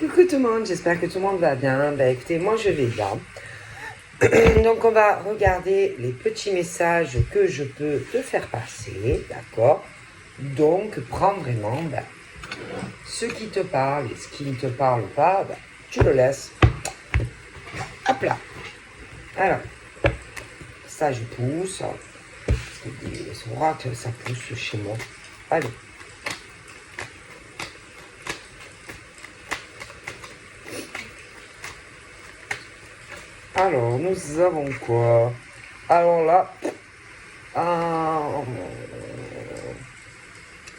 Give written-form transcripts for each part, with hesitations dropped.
Coucou tout le monde, j'espère que tout le monde va bien. Écoutez, moi je vais bien. Donc on va regarder les petits messages que je peux te faire passer, d'accord? Donc prends vraiment ce qui te parle et ce qui ne te parle pas, tu le laisses. Hop là. Alors, ça je pousse. Parce que des rottes, ça pousse chez moi. Allez. Alors, nous avons quoi? Alors là,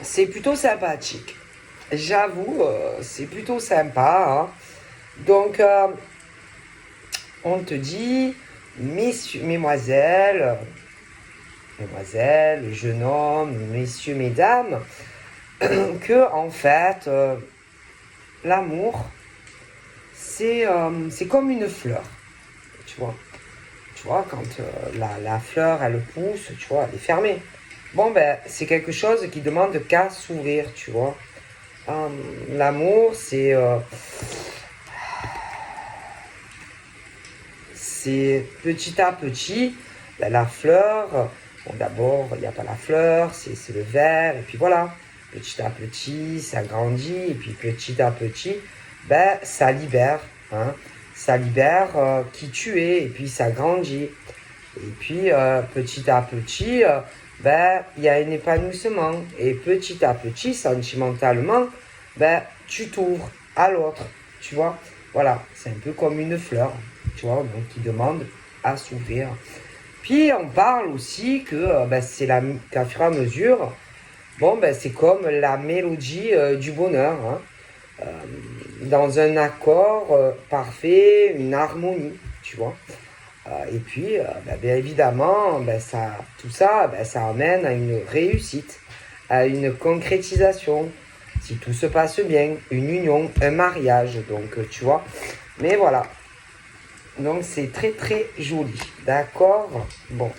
c'est plutôt sympathique. J'avoue, c'est plutôt sympa. Hein. Donc, on te dit, messieurs, mesdemoiselles, jeune homme, messieurs, mesdames, que en fait, l'amour, c'est comme une fleur, tu vois. Tu vois, quand la fleur, elle pousse, tu vois, elle est fermée. Bon, c'est quelque chose qui demande qu'à s'ouvrir, tu vois. L'amour, c'est petit à petit, la fleur, bon, d'abord, il n'y a pas la fleur, c'est le verre, et puis voilà. Petit à petit, ça grandit, et puis petit à petit, ça libère, hein. Ça libère qui tu es, et puis ça grandit. Et puis, petit à petit, il y a un épanouissement. Et petit à petit, sentimentalement, tu t'ouvres à l'autre. Tu vois? Voilà, c'est un peu comme une fleur, tu vois, donc qui demande à s'ouvrir. Puis, on parle aussi que qu'à fur et à mesure, c'est comme la mélodie du bonheur, hein. Dans un accord parfait, une harmonie, tu vois. Et puis, bien évidemment, tout ça, ça amène à une réussite, à une concrétisation, si tout se passe bien, une union, un mariage, donc tu vois. Mais voilà, donc c'est très très joli, d'accord? Bon,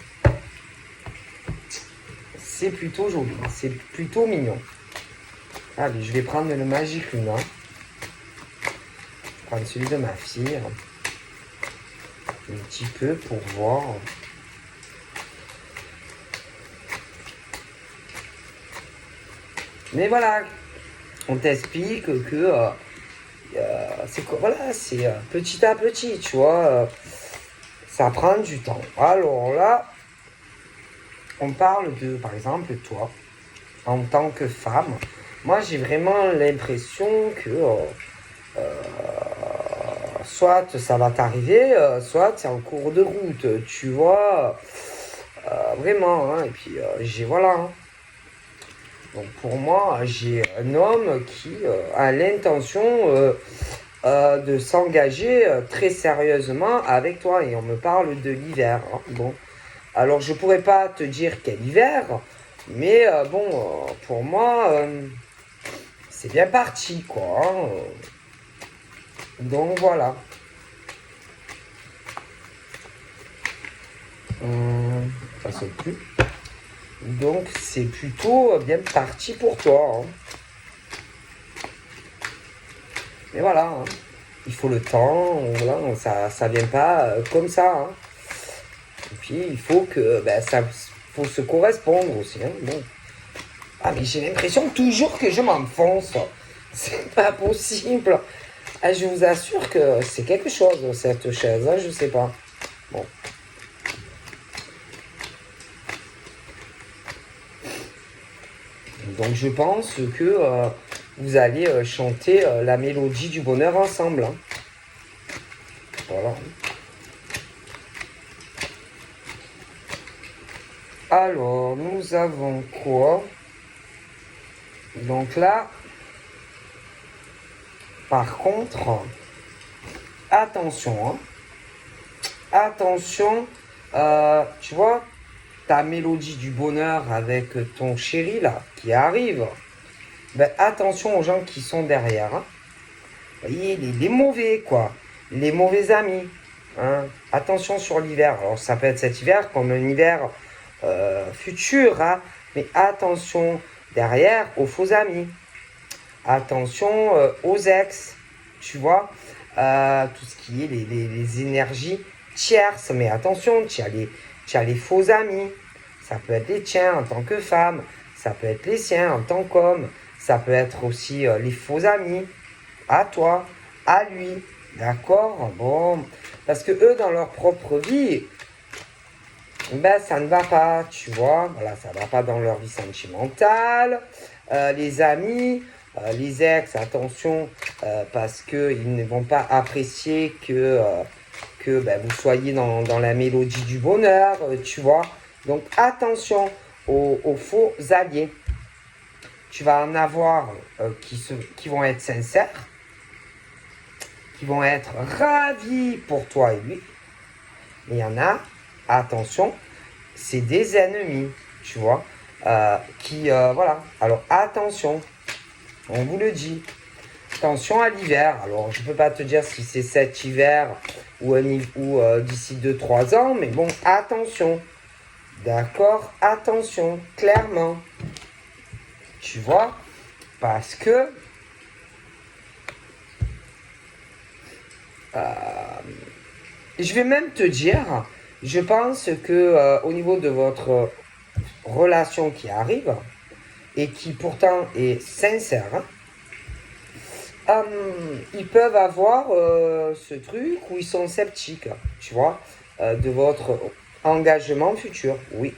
c'est plutôt joli, c'est plutôt mignon. Allez, je vais prendre le Magic Luna. Je vais prendre celui de ma fille, un petit peu pour voir. Mais voilà, on t'explique que c'est petit à petit, tu vois, ça prend du temps. Alors là, on parle de, par exemple, toi, en tant que femme. Moi, j'ai vraiment l'impression que soit ça va t'arriver, soit c'est en cours de route, tu vois, vraiment. Hein, et puis, voilà. Hein. Donc pour moi, j'ai un homme qui a l'intention de s'engager très sérieusement avec toi. Et on me parle de l'hiver. Hein. Bon, alors je pourrais pas te dire quel hiver, mais pour moi, c'est bien parti, quoi. Hein. Donc voilà. Ça saute plus. Donc c'est plutôt bien parti pour toi. Hein. Mais voilà, hein. Il faut le temps, voilà, ça vient pas comme ça. Hein. Et puis il faut que ça faut se correspondre aussi. Hein. Bon. Ah mais j'ai l'impression toujours que je m'enfonce. C'est pas possible. Ah, je vous assure que c'est quelque chose cette chaise, hein, je sais pas. Bon. Donc je pense que vous allez chanter la mélodie du bonheur ensemble. Hein. Voilà. Alors, nous avons quoi? Donc là, par contre, attention. Hein. Attention, tu vois, ta mélodie du bonheur avec ton chéri là, qui arrive. Attention aux gens qui sont derrière. Hein. Vous voyez, les mauvais, quoi. Les mauvais amis. Hein. Attention sur l'hiver. Alors, ça peut être cet hiver comme un hiver futur. Hein. Mais attention derrière aux faux amis. Attention aux ex. tu vois, tout ce qui est les énergies tierces. Mais attention, tu as les faux amis. Ça peut être les tiens en tant que femme, ça peut être les siens en tant qu'homme, ça peut être aussi les faux amis, à toi, à lui, d'accord? Bon, parce que eux, dans leur propre vie, ben, ça ne va pas, tu vois, voilà, ça ne va pas dans leur vie sentimentale. Les amis, les ex, attention, parce qu'ils ne vont pas apprécier que ben, vous soyez dans la mélodie du bonheur, tu vois. Donc attention aux faux alliés. Tu vas en avoir qui vont être sincères, qui vont être ravis pour toi et lui. Mais il y en a, attention, c'est des ennemis, tu vois, voilà. Alors attention, on vous le dit. Attention à l'hiver. Alors je ne peux pas te dire si c'est cet hiver ou d'ici 2-3 ans, mais bon, attention. D'accord? Attention, clairement. Tu vois? Parce que je vais même te dire, je pense que au niveau de votre relation qui arrive et qui pourtant est sincère, ils peuvent avoir ce truc où ils sont sceptiques, tu vois, de votre engagement futur, oui.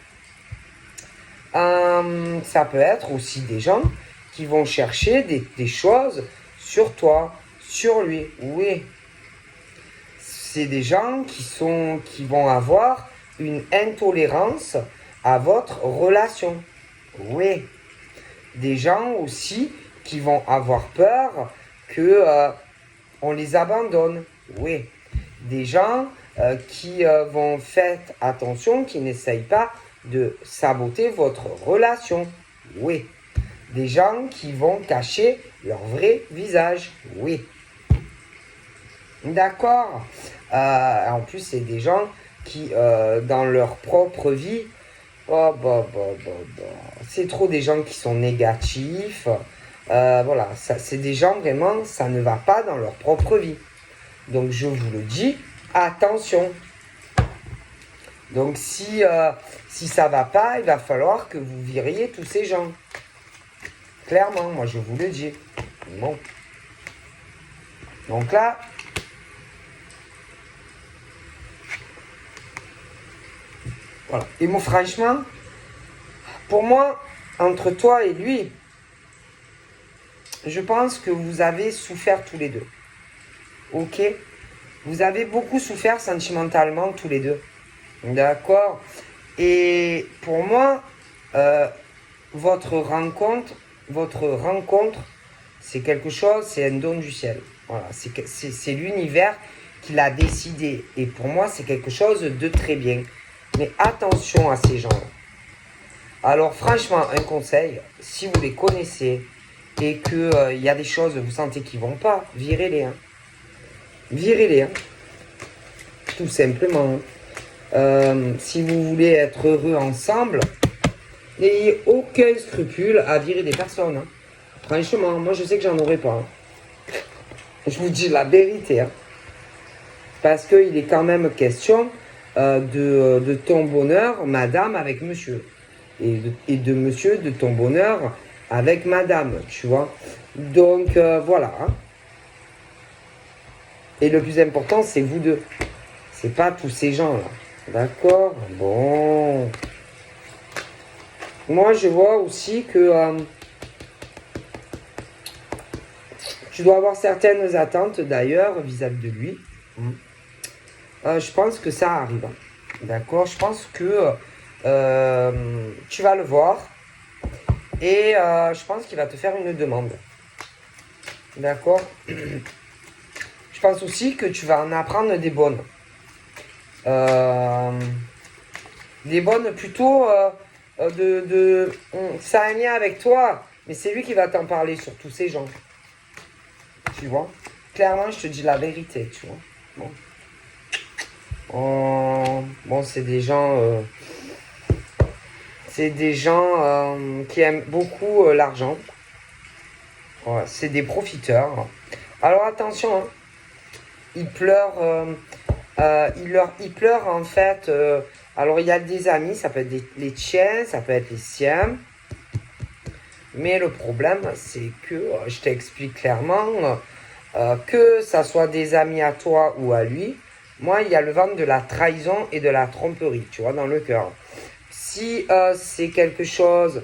Ça peut être aussi des gens qui vont chercher des choses sur toi, sur lui, oui. C'est des gens qui vont avoir une intolérance à votre relation, oui. Des gens aussi qui vont avoir peur que on les abandonne, oui. Des gens qui vont faire attention, qui n'essayent pas de saboter votre relation, oui. Des gens qui vont cacher leur vrai visage, oui. D'accord. En plus, c'est des gens qui, dans leur propre vie, c'est trop des gens qui sont négatifs. Voilà, c'est des gens vraiment, ça ne va pas dans leur propre vie. Donc, je vous le dis, attention. Donc, si ça va pas, il va falloir que vous viriez tous ces gens. Clairement, moi, je vous le dis. Bon. Donc là, voilà. Et moi, franchement, pour moi, entre toi et lui, je pense que vous avez souffert tous les deux. Ok? Vous avez beaucoup souffert sentimentalement tous les deux. D'accord? Et pour moi, votre rencontre, c'est quelque chose, c'est un don du ciel. Voilà, c'est l'univers qui l'a décidé. Et pour moi, c'est quelque chose de très bien. Mais attention à ces gens-là. Alors franchement, un conseil, si vous les connaissez et qu'il y a des choses, vous sentez qu'ils ne vont pas, virez-les. Hein. Virez-les. Hein. Tout simplement. Si vous voulez être heureux ensemble, n'ayez aucun scrupule à virer des personnes. Hein. Franchement, moi je sais que j'en aurais pas. Hein. Je vous dis la vérité. Hein. Parce qu'il est quand même question de ton bonheur, madame, avec monsieur. Et de monsieur, de ton bonheur, avec madame, tu vois. Donc, voilà. Hein. Et le plus important, c'est vous deux. C'est pas tous ces gens-là. D'accord? Bon. Moi, je vois aussi que tu dois avoir certaines attentes, d'ailleurs, vis-à-vis de lui. Je pense que ça arrive. D'accord? Je pense que tu vas le voir. Et je pense qu'il va te faire une demande. D'accord? Je pense aussi que tu vas en apprendre des bonnes. Des bonnes plutôt ça a un lien avec toi, mais c'est lui qui va t'en parler sur tous ces gens. Tu vois? Clairement, je te dis la vérité, tu vois. Bon, c'est des gens... qui aiment beaucoup l'argent. Voilà, c'est des profiteurs. Alors attention, hein. Il pleure, il pleure en fait. Alors il y a des amis, ça peut être les tiens, ça peut être les siens. Mais le problème, c'est que, je t'explique clairement, que ça soit des amis à toi ou à lui, moi, il y a le vent de la trahison et de la tromperie, tu vois, dans le cœur. Si c'est quelque chose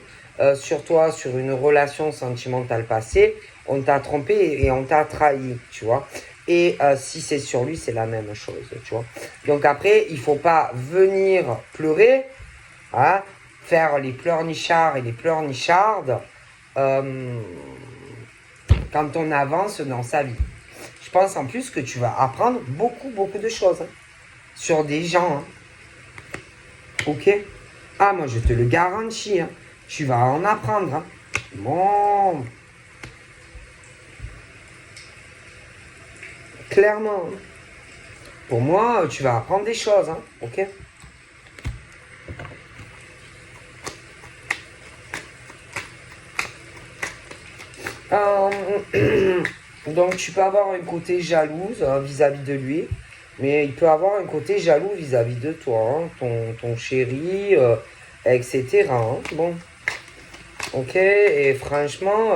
sur toi, sur une relation sentimentale passée, on t'a trompé et on t'a trahi, tu vois. Et si c'est sur lui, c'est la même chose, tu vois. Donc après, il faut pas venir pleurer, hein, faire les pleurnichards et les pleurnichardes euh, quand on avance dans sa vie. Je pense en plus que tu vas apprendre beaucoup, beaucoup de choses hein, sur des gens. Hein. Ok. Ah, moi, je te le garantis. Hein. Tu vas en apprendre. Hein. Bon. Clairement. Hein. Pour moi, tu vas apprendre des choses. Hein. Ok. Donc, tu peux avoir un côté jalouse hein, vis-à-vis de lui. Mais il peut avoir un côté jaloux vis-à-vis de toi. Hein, ton chéri, etc. Hein. Bon. Ok, et franchement,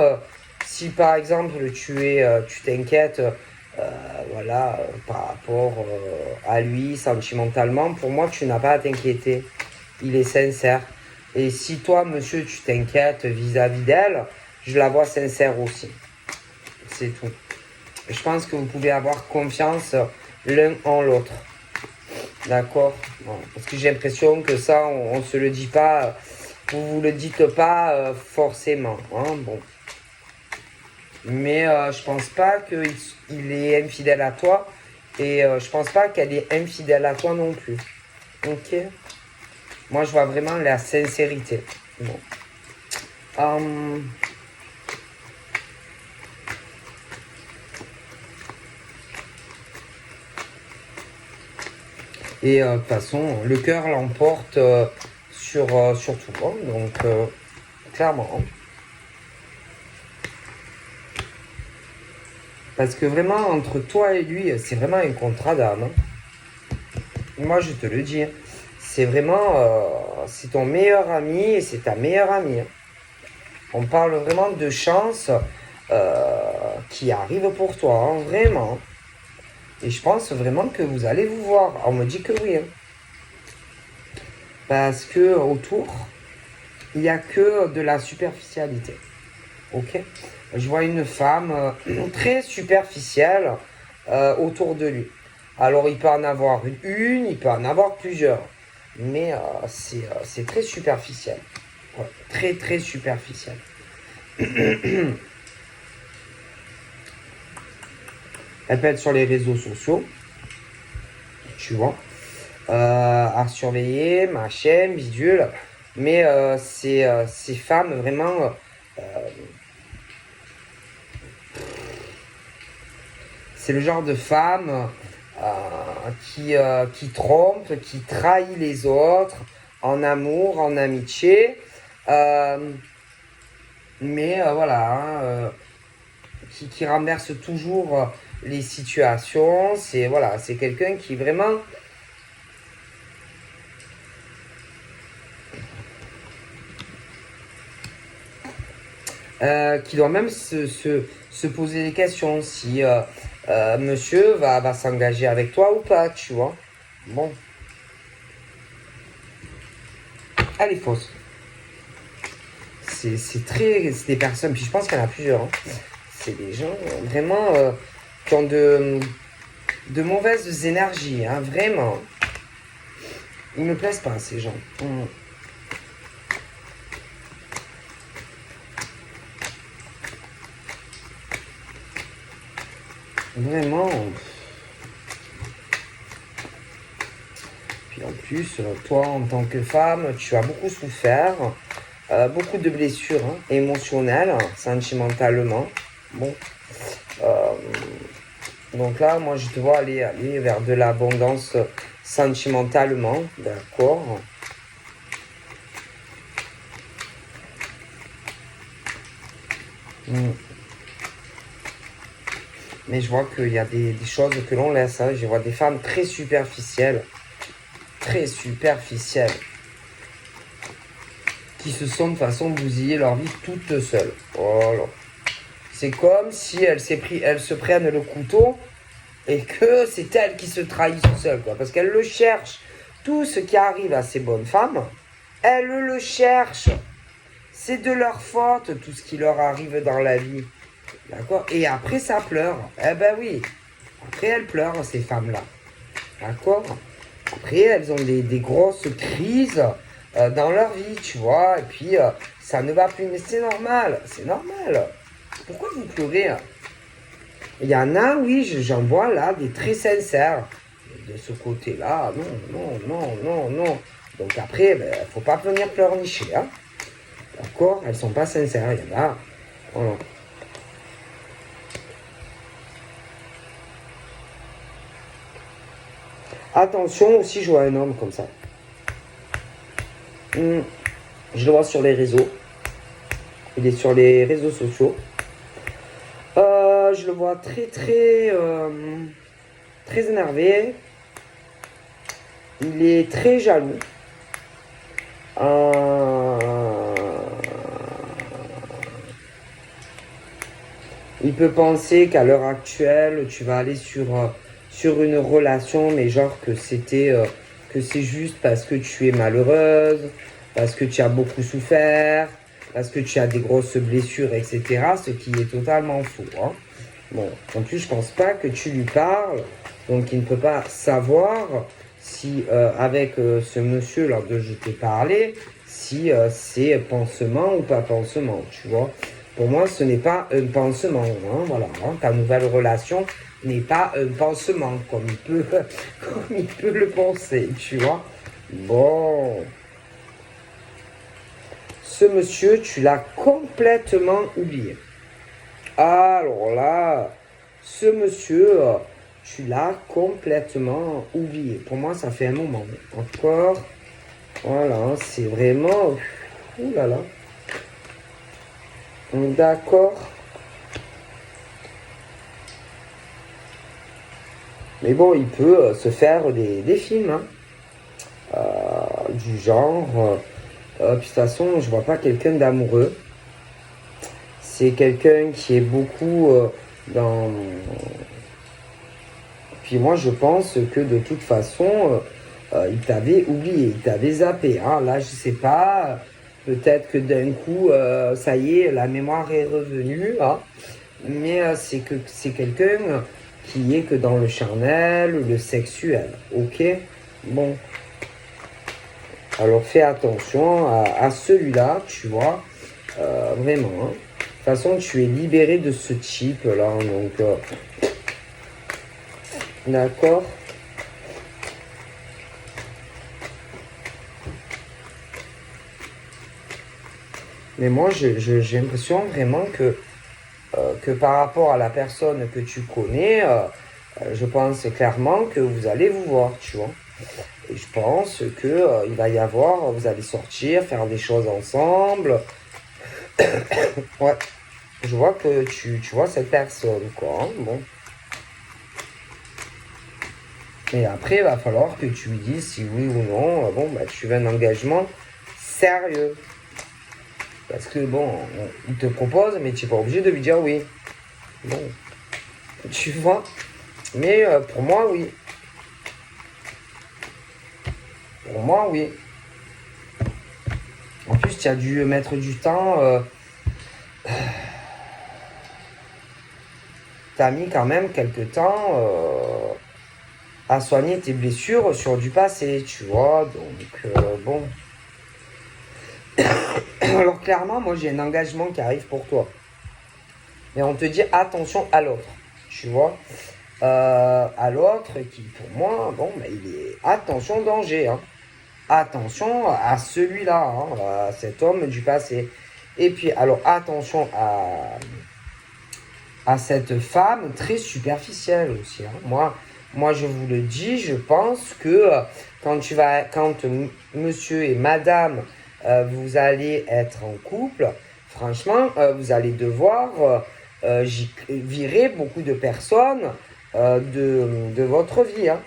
si par exemple tu t'inquiètes, voilà, par rapport à lui sentimentalement, pour moi tu n'as pas à t'inquiéter. Il est sincère. Et si toi, monsieur, tu t'inquiètes vis-à-vis d'elle, je la vois sincère aussi. C'est tout. Je pense que vous pouvez avoir confiance l'un en l'autre. D'accord? Bon, parce que j'ai l'impression que ça, on se le dit pas, vous le dites pas forcément. Hein, bon. Mais je pense pas qu'il est infidèle à toi. Et je pense pas qu'elle est infidèle à toi non plus. Ok? Moi, je vois vraiment la sincérité. Bon. Et de toute façon, le cœur l'emporte sur tout. Hein, donc, clairement. Hein. Parce que vraiment, entre toi et lui, c'est vraiment un contrat d'âme. Hein. Moi, je te le dis. Hein. C'est vraiment... c'est ton meilleur ami et c'est ta meilleure amie. Hein. On parle vraiment de chance qui arrive pour toi, hein, vraiment. Et je pense vraiment que vous allez vous voir. On me dit que oui. Hein. Parce que autour, il n'y a que de la superficialité. Ok? Je vois une femme très superficielle autour de lui. Alors, il peut en avoir une, il peut en avoir plusieurs. Mais c'est très superficiel. Ouais, très, très superficiel. Elle peut être sur les réseaux sociaux, tu vois, à surveiller, machin, bidule. Mais ces femmes, vraiment, c'est le genre de femme qui trompe, qui trahit les autres en amour, en amitié. Mais voilà, hein, qui renverse toujours les situations. C'est voilà, c'est quelqu'un qui vraiment qui doit même se poser des questions si monsieur va s'engager avec toi ou pas, tu vois. Bon, elle est fausse. C'est des personnes, puis je pense qu'il y en a plusieurs. Hein. C'est des gens vraiment qui ont de mauvaises énergies, hein, vraiment. Ils me plaisent pas, ces gens. Vraiment. Puis en plus, toi, en tant que femme, tu as beaucoup souffert, beaucoup de blessures hein, émotionnelles, sentimentalement. Bon. Euh, donc là, moi, je te vois aller vers de l'abondance sentimentalement, d'accord. Mais je vois qu'il y a des choses que l'on laisse. Hein. Je vois des femmes très superficielles. Très superficielles. Qui se sont de façon bousillées leur vie toutes seules. Voilà. C'est comme si elles se prennent le couteau et que c'est elles qui se trahissent seules. Quoi. Parce qu'elles le cherchent. Tout ce qui arrive à ces bonnes femmes, elles le cherchent. C'est de leur faute tout ce qui leur arrive dans la vie. D'accord? Et après, ça pleure. Eh ben oui. Après, elles pleurent, ces femmes-là. D'accord? Après, elles ont des grosses crises dans leur vie, tu vois. Et puis, ça ne va plus. Mais c'est normal. C'est normal. Pourquoi vous pleurez? Il y en a, oui, j'en vois là, des très sincères. De ce côté-là, non. Donc après, il ne faut pas venir pleurnicher. Hein? D'accord? Elles ne sont pas sincères. Il y en a. Voilà. Attention aussi, je vois un homme comme ça. Je le vois sur les réseaux. Il est sur les réseaux sociaux. Je le vois très énervé. Il est très jaloux. Il peut penser qu'à l'heure actuelle, tu vas aller sur une relation, mais genre que que c'est juste parce que tu es malheureuse, parce que tu as beaucoup souffert, parce que tu as des grosses blessures, etc. Ce qui est totalement faux. Hein. Bon, en plus, je pense pas que tu lui parles, donc il ne peut pas savoir si avec ce monsieur là dont je t'ai parlé, si c'est pansement ou pas pansement, tu vois. Pour moi, ce n'est pas un pansement. Hein, voilà, hein, ta nouvelle relation n'est pas un pansement, comme il peut le penser, tu vois. Bon. Ce monsieur, tu l'as complètement oublié. Alors là, ce monsieur, tu l'as complètement oublié. Pour moi, ça fait un moment. Encore. Voilà, c'est vraiment... Ouh là là. D'accord. Mais bon, il peut se faire des films. Hein. Du genre... puis de toute façon, je vois pas quelqu'un d'amoureux. C'est quelqu'un qui est beaucoup dans... Puis moi, je pense que de toute façon, il t'avait oublié, il t'avait zappé. Hein. Là, je sais pas, peut-être que d'un coup, ça y est, la mémoire est revenue. Hein. Mais c'est quelqu'un qui est que dans le charnel, le sexuel. Ok? Bon. Alors fais attention à celui-là, tu vois. Vraiment. Hein. De toute façon, tu es libéré de ce type-là. Donc, d'accord. Mais moi, j'ai l'impression vraiment que par rapport à la personne que tu connais, je pense clairement que vous allez vous voir, tu vois. Et je pense que il va y avoir, vous allez sortir, faire des choses ensemble. Ouais. Je vois que tu vois cette personne, quoi. Hein, bon. Et après, il va falloir que tu lui dises si oui ou non, bon, bah, tu veux un engagement sérieux. Parce que, bon, il te propose, mais tu n'es pas obligé de lui dire oui. Bon, tu vois. Mais pour moi, oui. Pour moi, oui. En plus, tu as dû mettre du temps. Tu as mis quand même quelques temps à soigner tes blessures sur du passé, tu vois. Donc, bon. Alors, clairement, moi, j'ai un engagement qui arrive pour toi. Mais on te dit attention à l'autre, tu vois. À l'autre qui, pour moi, bon, bah, il est attention danger. Hein. Attention à celui-là, hein, à cet homme du passé. Et puis, alors, attention à cette femme très superficielle aussi. Hein. Moi, je vous le dis, je pense que quand monsieur et madame, vous allez être en couple, franchement, vous allez devoir j'y virerai beaucoup de personnes de votre vie. Hein.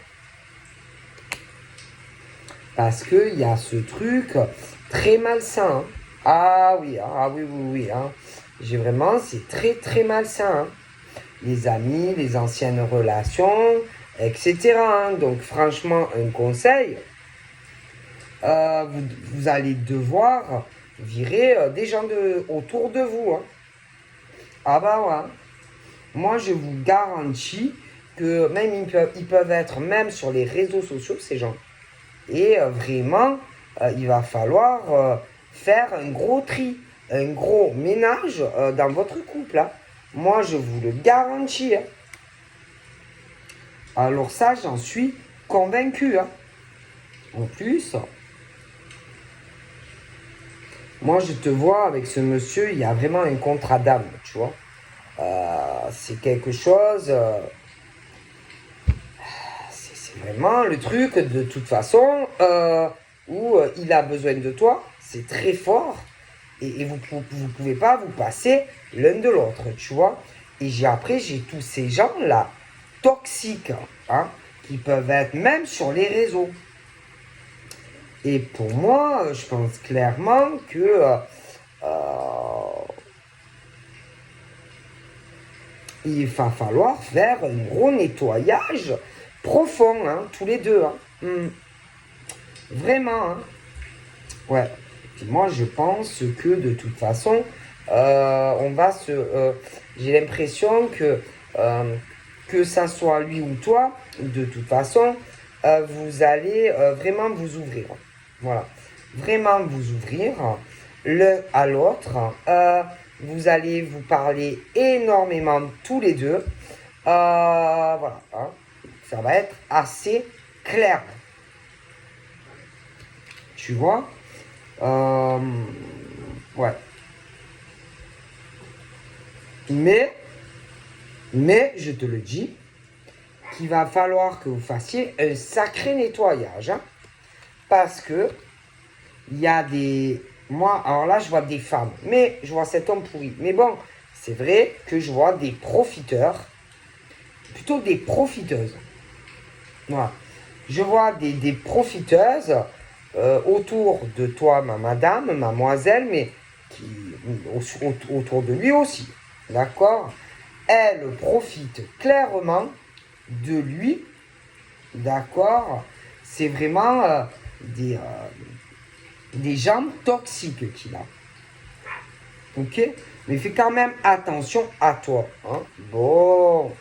Parce qu'il y a ce truc très malsain. Hein. Ah oui, oui, oui, oui. Hein. J'ai vraiment, c'est très, très malsain. Hein. Les amis, les anciennes relations, etc. Hein. Donc franchement, un conseil, vous allez devoir virer des gens autour de vous. Hein. Ah bah ouais. Moi, je vous garantis que même ils peuvent être même sur les réseaux sociaux, ces gens. Et vraiment, il va falloir faire un gros tri, un gros ménage dans votre couple. Hein. Moi, je vous le garantis. Hein. Alors ça, j'en suis convaincu. Hein. En plus, moi, je te vois avec ce monsieur, il y a vraiment un contrat d'âme, tu vois. C'est quelque chose... c'est vraiment le truc, de toute façon, où il a besoin de toi. C'est très fort. Et vous pouvez pas vous passer l'un de l'autre, tu vois. Et après, j'ai tous ces gens-là, toxiques, hein, qui peuvent être même sur les réseaux. Et pour moi, je pense clairement que il va falloir faire un gros nettoyage profond, hein, tous les deux. Hein. Vraiment. Hein. Ouais. Et moi, je pense que de toute façon, on va se... j'ai l'impression que ça soit lui ou toi, de toute façon, vous allez vraiment vous ouvrir. Voilà. Vraiment vous ouvrir l'un à l'autre. Vous allez vous parler énormément tous les deux. Voilà. Hein. Ça va être assez clair. Tu vois? Ouais. Mais, je te le dis, qu'il va falloir que vous fassiez un sacré nettoyage. Hein, parce que il y a des... Moi, alors là, je vois des femmes, mais je vois cet homme pourri. Mais bon, c'est vrai que je vois des profiteurs, plutôt des profiteuses. Voilà. Je vois des profiteuses autour de toi, madame, mademoiselle, mais qui, autour de lui aussi. D'accord? Elle profite clairement de lui. D'accord? C'est vraiment des gens toxiques qu'il a. Ok? Mais fais quand même attention à toi. Hein? Bon.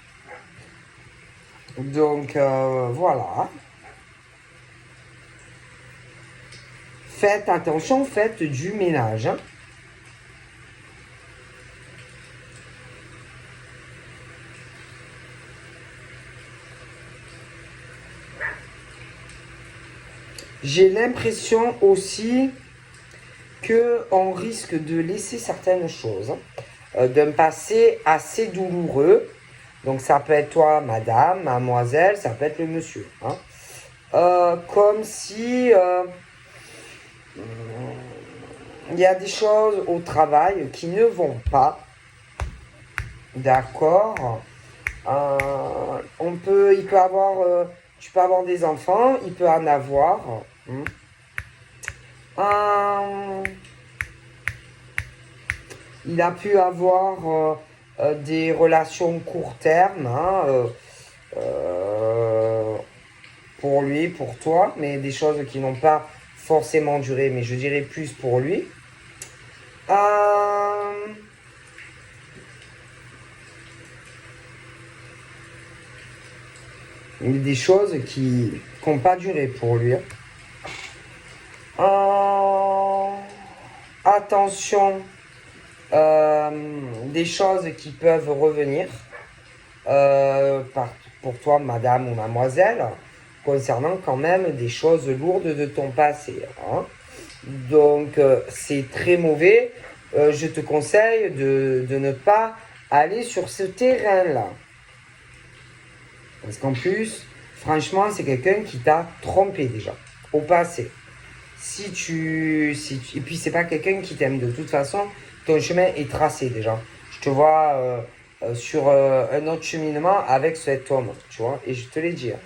Donc, voilà. Faites attention, faites du ménage. Hein? J'ai l'impression aussi qu'on risque de laisser certaines choses, d'un passé assez douloureux. Donc ça peut être toi, madame, mademoiselle, ça peut être le monsieur. Hein. Comme si il y a des choses au travail qui ne vont pas. D'accord. Il peut avoir, tu peux avoir des enfants, il peut en avoir. Il a pu avoir des relations court terme, hein, pour lui, pour toi, mais des choses qui n'ont pas forcément duré, mais je dirais plus pour lui. Des choses qui n'ont pas duré pour lui. Attention, des choses qui peuvent revenir pour toi, madame ou mademoiselle, concernant quand même des choses lourdes de ton passé. Hein. Donc, c'est très mauvais. Je te conseille de ne pas aller sur ce terrain-là. Parce qu'en plus, franchement, c'est quelqu'un qui t'a trompé déjà, au passé. Et puis, c'est pas quelqu'un qui t'aime de toute façon. Ton chemin est tracé déjà. Je te vois sur un autre cheminement avec cet homme, tu vois. Et je te l'ai dit. Hein.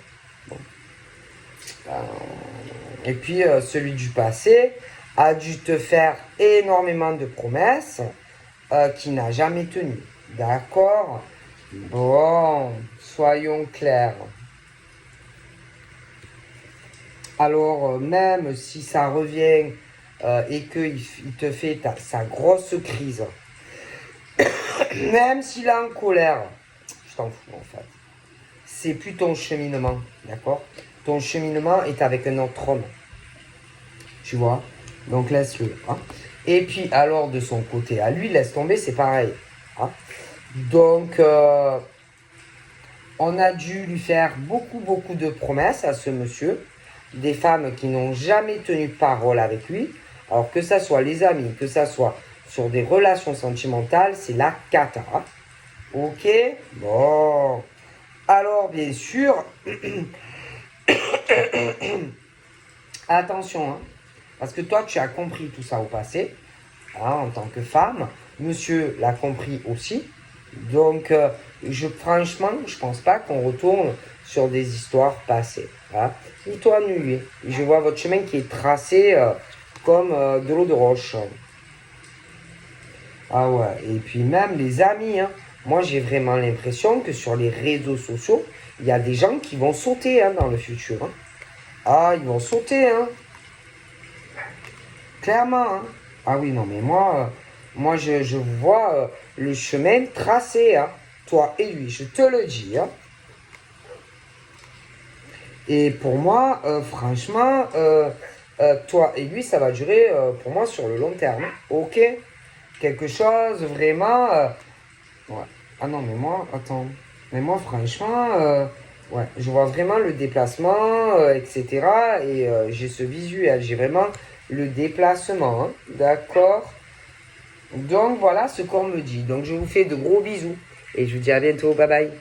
Bon. Et puis, celui du passé a dû te faire énormément de promesses qui n'a jamais tenu. D'accord? Bon, soyons clairs. Alors, même si ça revient et qu'il te fait sa grosse crise, même s'il est en colère, je t'en fous en fait. C'est plus ton cheminement, d'accord? Ton cheminement est avec un autre homme. Tu vois? Donc laisse-le. Hein? Et puis alors de son côté à lui, laisse tomber, c'est pareil. Hein? Donc on a dû lui faire beaucoup de promesses à ce monsieur. Des femmes qui n'ont jamais tenu parole avec lui. Alors que ça soit les amis, que ça soit sur des relations sentimentales, c'est la cata. Hein? Ok? Bon. Alors bien sûr, attention, hein, parce que toi tu as compris tout ça au passé, hein, en tant que femme, monsieur l'a compris aussi, donc franchement je pense pas qu'on retourne sur des histoires passées, hein. Ni toi ni lui, je vois votre chemin qui est tracé comme de l'eau de roche. Ah ouais, et puis même les amis, hein, moi j'ai vraiment l'impression que sur les réseaux sociaux, il y a des gens qui vont sauter hein, dans le futur. Hein. Ah, ils vont sauter, hein. Clairement, hein. Ah oui, non, mais moi je vois le chemin tracé, hein. Toi et lui, je te le dis, hein. Et pour moi, franchement, toi et lui, ça va durer pour moi sur le long terme. Ok? Quelque chose vraiment. Ouais. Ah non, mais moi, attends. Mais moi, franchement, ouais, je vois vraiment le déplacement, etc. Et j'ai ce visuel, j'ai vraiment le déplacement. Hein. D'accord? Donc voilà ce qu'on me dit. Donc je vous fais de gros bisous. Et je vous dis à bientôt. Bye bye.